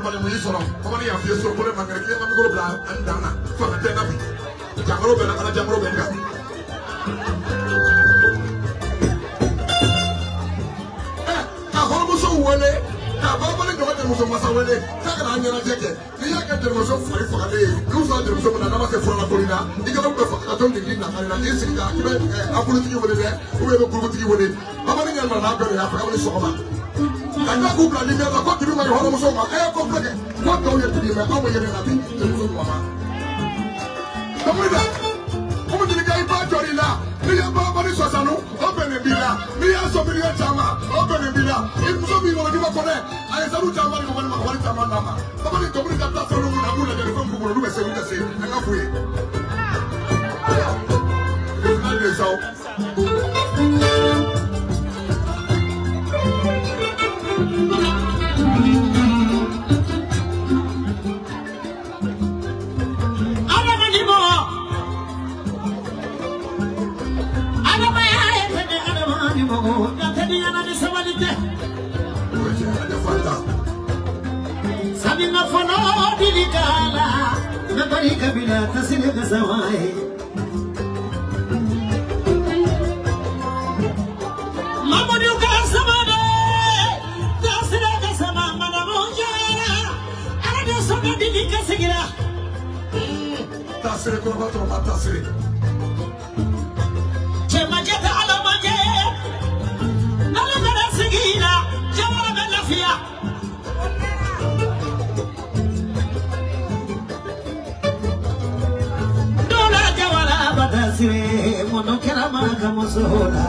bali mu yisoro ko ni ya fi so ko le magare ke ma ngoro bla andana so na tena bi jangoro be na kana jangoro be nga ahoro muso wole ta baba le gaba de muso masa wole ta kana nyana jeke ni ya ka de muso fari fagale ku so de muso na ma se fora polina igalo be fa to ni na kana ni singa kibe apolitiki wole de o be politiki wole baba ni nyama na be ya fa wole so ma kana ku bla ni na ko tibi ma horo muso ma ko plege ko to ye tibi ma ko ye na bi de muso ma Kamida, como te liga para Jorina, minha baba de Sosano, open and bila, minha sobrinha chama, open and bila, e muso mi no diba kone, aí saru chama ni mo ma kwali chama nama. Baba ni Kamida ta solo na mula de ko ko no be se wita se, anga fui. Final de sao. Sabina fono diligala na bari kabila tasile kasawai mamoni ukasamade tasile kasama mana monjara ana sono diligasigira tasile ko ba to ma tasile chema jeta ala manje ala mara sigira jawara belafia mono kera maka mosola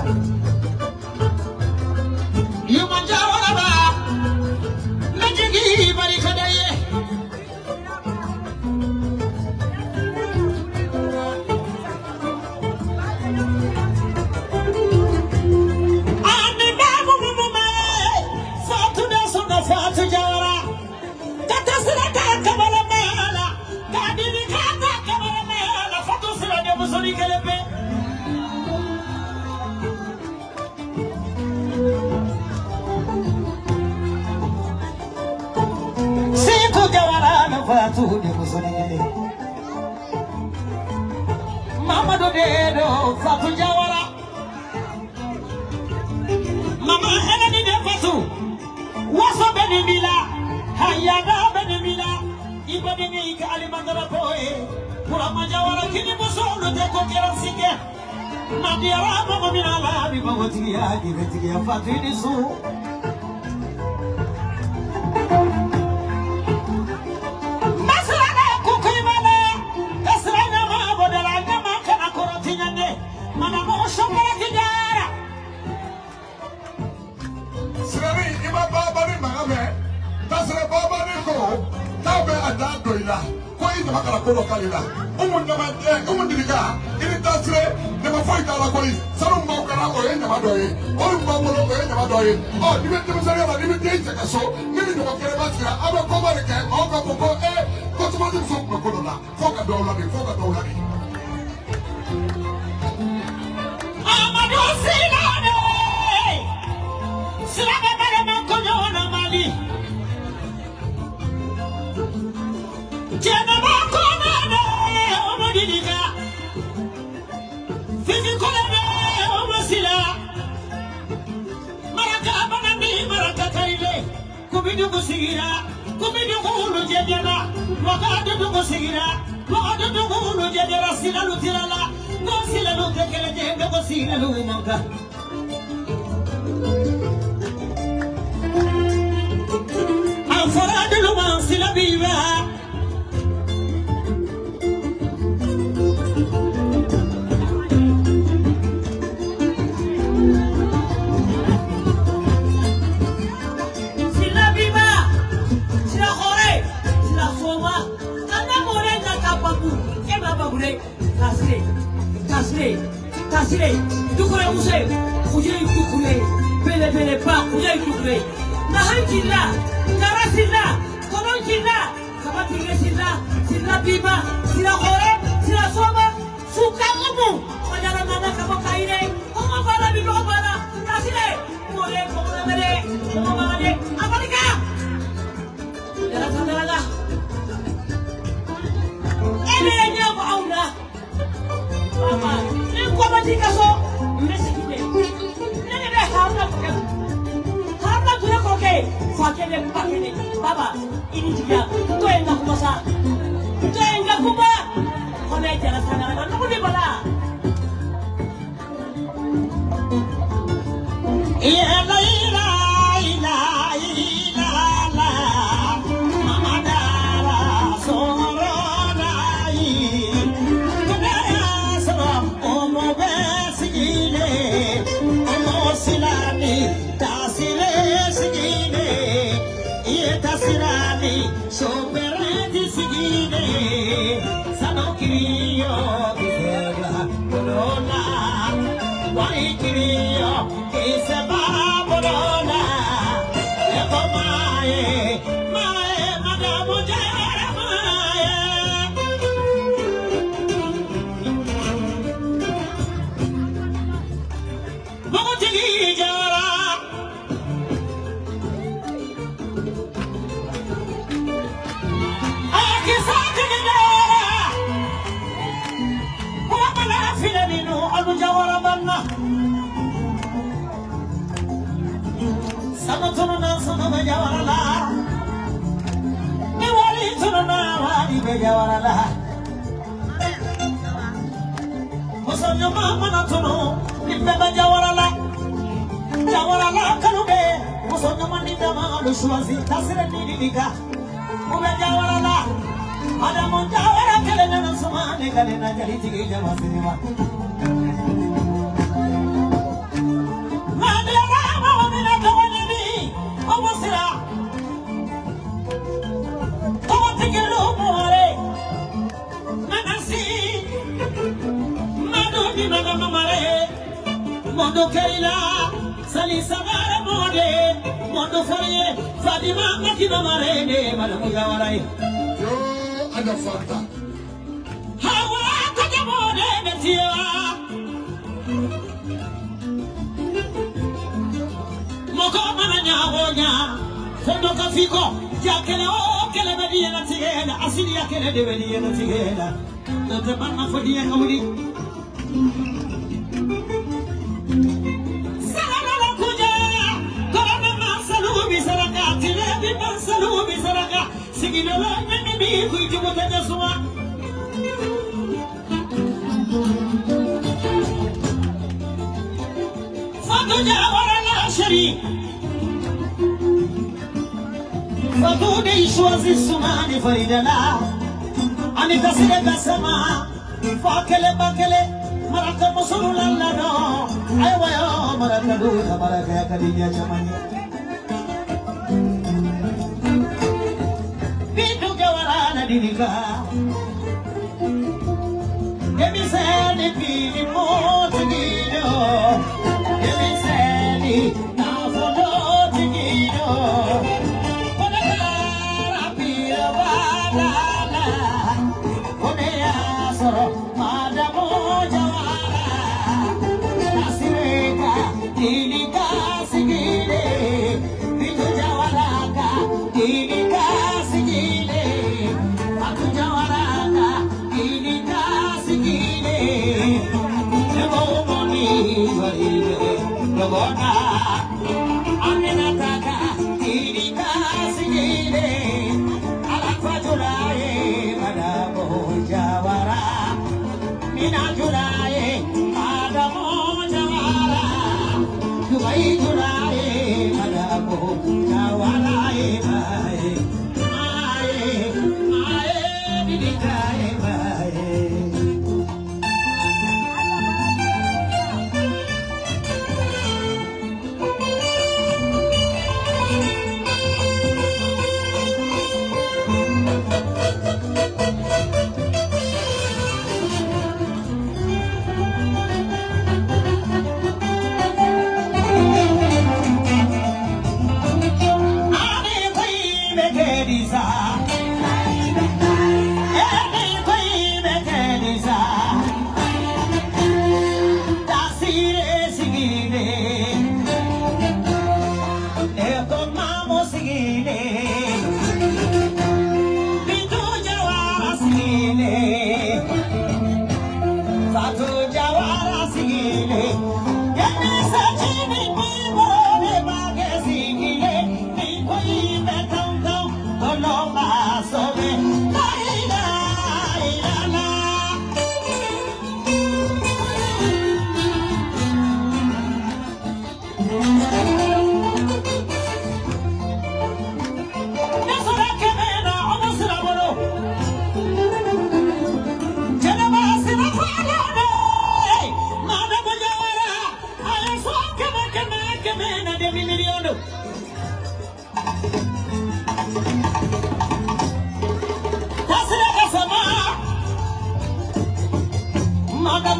yuma jawara ba najigi bari kadaye ani babu mumume fatu da sona fatu jawara kata sira ka kamala mala kadini kata kamala mala fatu sira de musoni kelepe Fatu de musonigele Mama do dedo Fatu Jawara Mama Heleni de Fatu Waso benimila Hayada benimila Iba bengi ka alimandara poe Pura majawara kini musolo de kokera sige Madiara mama minala Biba watigia Givetigia Fatu inisu makara ko kalila umun diliga ini tasre ne ma foi kala ko sarum ba kala o yen ma doye o ba mo lo yen ma doye o dibe dibe sare ba dibe dey ka so ni ni ko kere ba tira aba ko ba ke o ko ko ko to ma dum so ko la fo ka do la ni amado silane silane bare ma ko na mali Jena bakona omodiliga Fifi kolene omosila Maraka banani maraka kaile Kubidu kusigira Kubidu kuhulu jedela Wakadu kusigira Wakadu kuhulu jedela Sila lutirala Sila lutekele jenga Sila lumanka Alfaradu luman sila biwa Tasire, dukure use, uje dukure, bele pa, uje dukure. Nahankila, karasila, kolonkila, kamatire sila, sila biba, sila hore, sila soma, sukamu. Ojala mana kamakaire, oma bala biba bala, tasire, more komona mere, oma mama de, Amerika. Jara sana Mati kaso mesikide. Nene be harna kuke. Harna kuke koke. Fakele pakele. Baba ini tiga. To enga kumasa. To enga kuma. Kone jala sana na nukuli bala. Ya la ila ila ila la. Mama dara sorona yi. Kunaya sara omo besigile. Omo silani tasile sigile. Ye tasirani soberati sigile. Sanokiriyo bisela corona. Wai kiriyo kiseba corona. Eko mae mae madamu jara mae. Mogo tigi jara. Akisa tigi jara. Wabala fila ninu alu jawara banna. Sama tununa sama bejawara la. Ni wali tununa wali bejawara la. Musonya mama na tunu ni bejawara la. Jawara la kanube. Musonya mama ni dama alushwazi tasire ni dika. Ube jawara la. Ada mo jawara kele na suma ne kale na jali tigi jawara sinima. Mondo Kerila, Salisa Mode, Mondo Foye, Fatima Makina Marene, Madame Yawarai. Yo, ada fakta. Hawa Kajamode, Metia. Moko Mananya Wonya, Fondo Kafiko, Jakele O, Kele Media Tigena, Asilia Kele de Media Tigena, the Mana for the Angoli. Salubi saraka sigina la nemi ku jibota jasuma Fatu jawara la shari Fatu de ishwazi sumani faridala Ani tasile kasama Fakele bakele Maraka musurula lano Aywa yo maraka duha maraka ya kadija chamani Dinika Emi seni pili motigido Emi seni nafono tigido Kone kara pira badala Kone asoro madamo jawara Nasireka dinika sigile Bitu jawalaka dinika sigile Aminataka tirika sigile alafajuraye madamo jawara minajuraye madamo jawara dubai juraye madamo jawara mae didikaye mae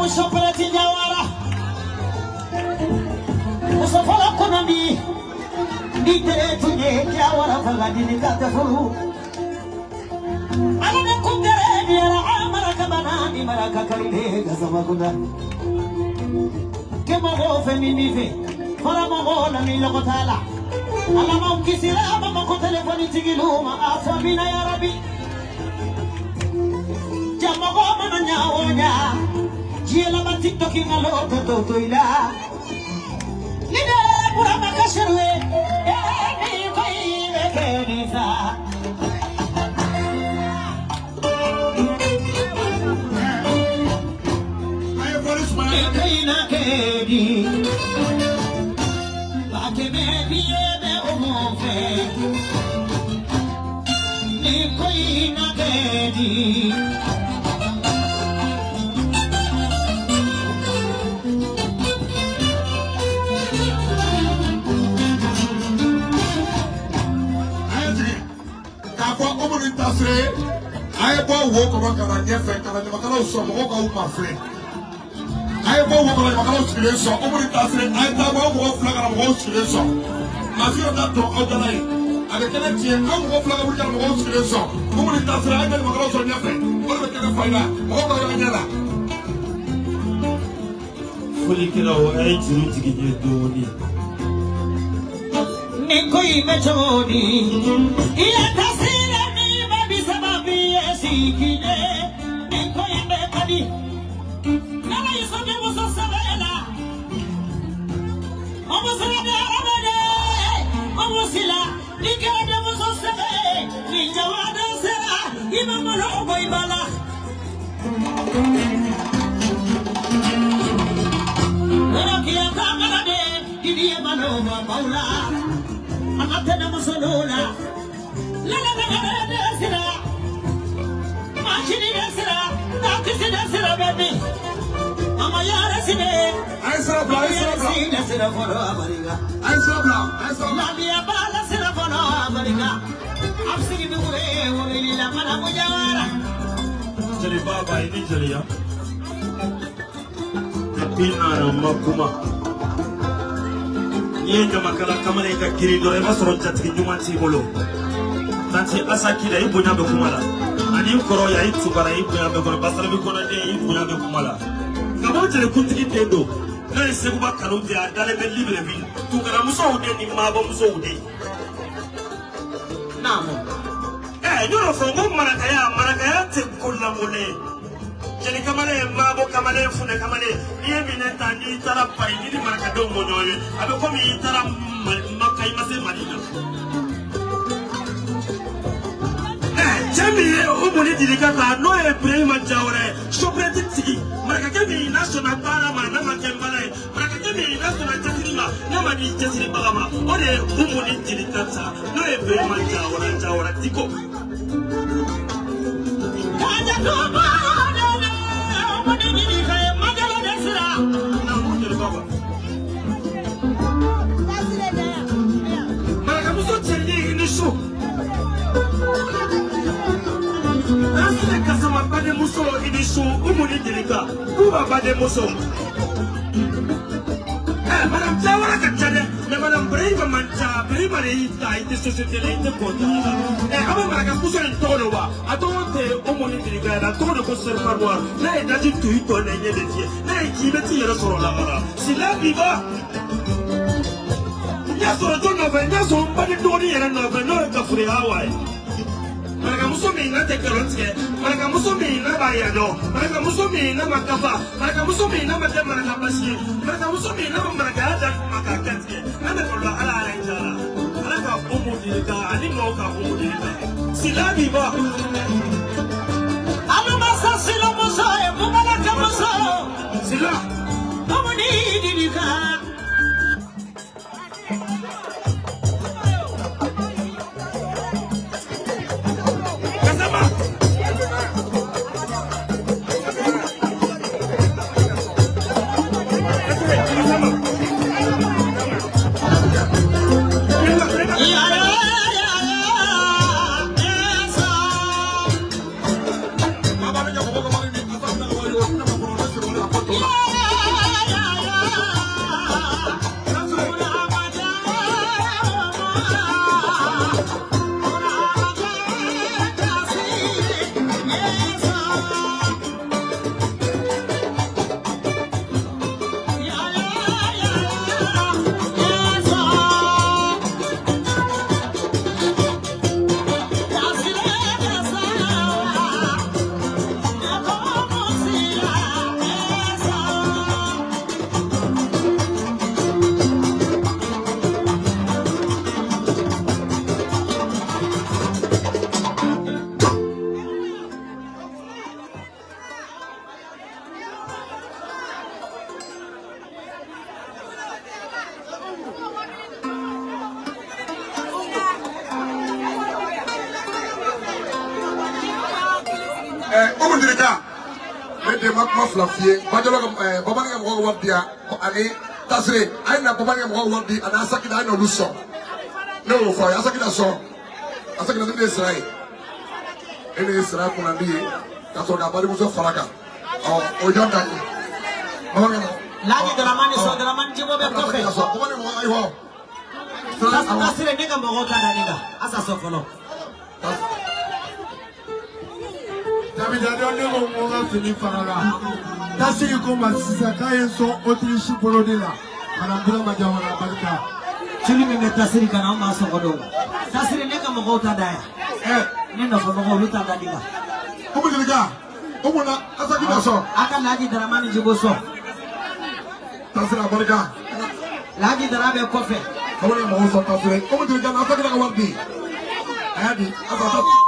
mushopeleti Jawara. Musafala konami. Nitere tunye Jawara fagadini katafulu. Alana kundere diara maraka banani maraka kalide gazamakunda. Kemago feminive. Fala mago na milokotala. Alama ukisira mama ko telefoni tigiluma afamina ya Rabbi. Jamago mana nyawonya. Jiela ba TikTok ngalo to ila. Lide pura makasherwe. Ni koi mekenisa. Kaina kedi. I walk around and get fed, and I'm so walk out my friend. I walk around my house today, so over the Tasre, I walk flag and house today, so I feel that to out the line. I can't see a walk flag with our house today, so over the Tasre, I got my house on your friend. What can I find out? What are you fully kill I to get you doing Nikoi Metodi. Kide, Niko yembe kadi. Nana yusoke muso sabela. Omusila de arabade. Omusila, nikede muso sabe. Nijawada sera, imama logo ibala. Nana kia kamalade, idiye manoma paula. Amatena muso lola. Lala nagade sera. Baby. Mama yara sine. I saw bla. Lamia bala sina fono America. I'm singing the way we la mana mujawara. Jeli baba ini jeli ya. Pina na makuma. Yeye makala kama ika kirido ema soronja tijuma timolo. Tanti asaki da ibunya be kumala. Ani koro ya itu bara ibunya be koro basara be koro de ibunya be kumala. Kamo jeli kuntiki tendo. Na isekuba kaluti adale be libre bi. Tukara muso ude ni mabo muso ude. Namo. Yoro fongo marakaya te kola mole. Jeli kamale mabo kamale fune kamale. Niye mineta ni tara pai ni marakado monyoye. Abe komi tara makai mase madina. Jami umuni dirikata no e prima jawre. Shopreti tigi. Marakake national parliament na makembale. Marakake national jatirima na mani jatirima gama. Ode umuni dirikata no e prima jawre tiko. Kaja toba umuni dirikaya magalo desira. Na umuni baba. Marakamuso cheli ni show. Asile kasama bade muso idisu umuni dilika kuba bade muso. Madam Jawara kachade, me madam Brave mancha, Brave ita ite societe le ite konta. Aba maraka muso in tono wa, atonte umuni dilika na tono ko serparwa. Na e daji tuito na nyede tie, na e kibeti yero soro la mara. Sila biba. Ya soro tono ve, ya soro bade doni yero no ve no ka furi Hawaii. Maraka muso mi na te karonske, maraka muso mi na bayado, maraka muso mi na makafa, maraka muso mi na mate maraka bashi, maraka muso mi na maraka ada makakatke, na me kola ala njala, ala ka umu dilika, ani mo ka umu dilika. Sila biba. Alu masa sila muso e bumala ka muso. Sila. Umuni dilika. Omo dirika. Mede ma flafie. Bajolo baba nga mo wabia ani tasre ai na baba nga mo wabi ana asaki da na luso. No for asaki da so. Asaki da de Israel. Ene Israel kuna bi ka so da bari muso faraka. O jonda. Baba nga Lagi Dramani so Dramani jibo be kofe. Baba nga mo ai ho. Tasire nega mo gota da nega. Asa so kono. David Adonne mo nga fini farala. Tasiri ko masisa kayenso Autriche Bolodila. Anambula majawala barika. Chili me tasiri kana ma so kodo. Tasire nega mo gota da ya. Nenda ko mo luta da nega. Omo dirika. Omo na asaki da so. Aka Lagi Dramani jibo so. Tasira barika. Lagi Dramani kofe. Baba nga mo so tasire. Omo dirika na asaki da wabi. Ayadi asaki.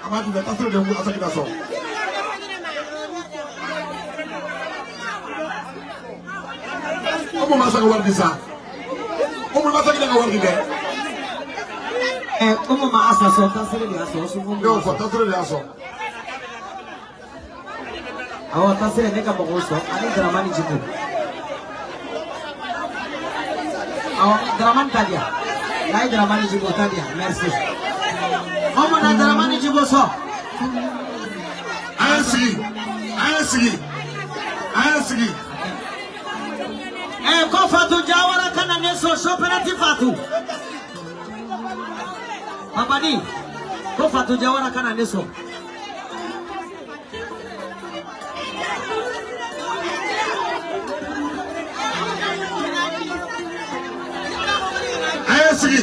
Amadu da tasiri da mu asaki da so. Omo masaka wardi sa. Omo masaka da wardi de. Como ma asa so tasire de aso so mo. Yo ko tasiri da so. Awa tasire nega mo so. Ani Dramani jibo. Awa Dramani tadia. Lai Dramani jibo tadia. Merci. Omo na Dramani jibo so. Ayasigi. Ko fatu jawara kana neso so penalty fatu. Babadi. Ko fatu jawara kana neso. Ayasigi.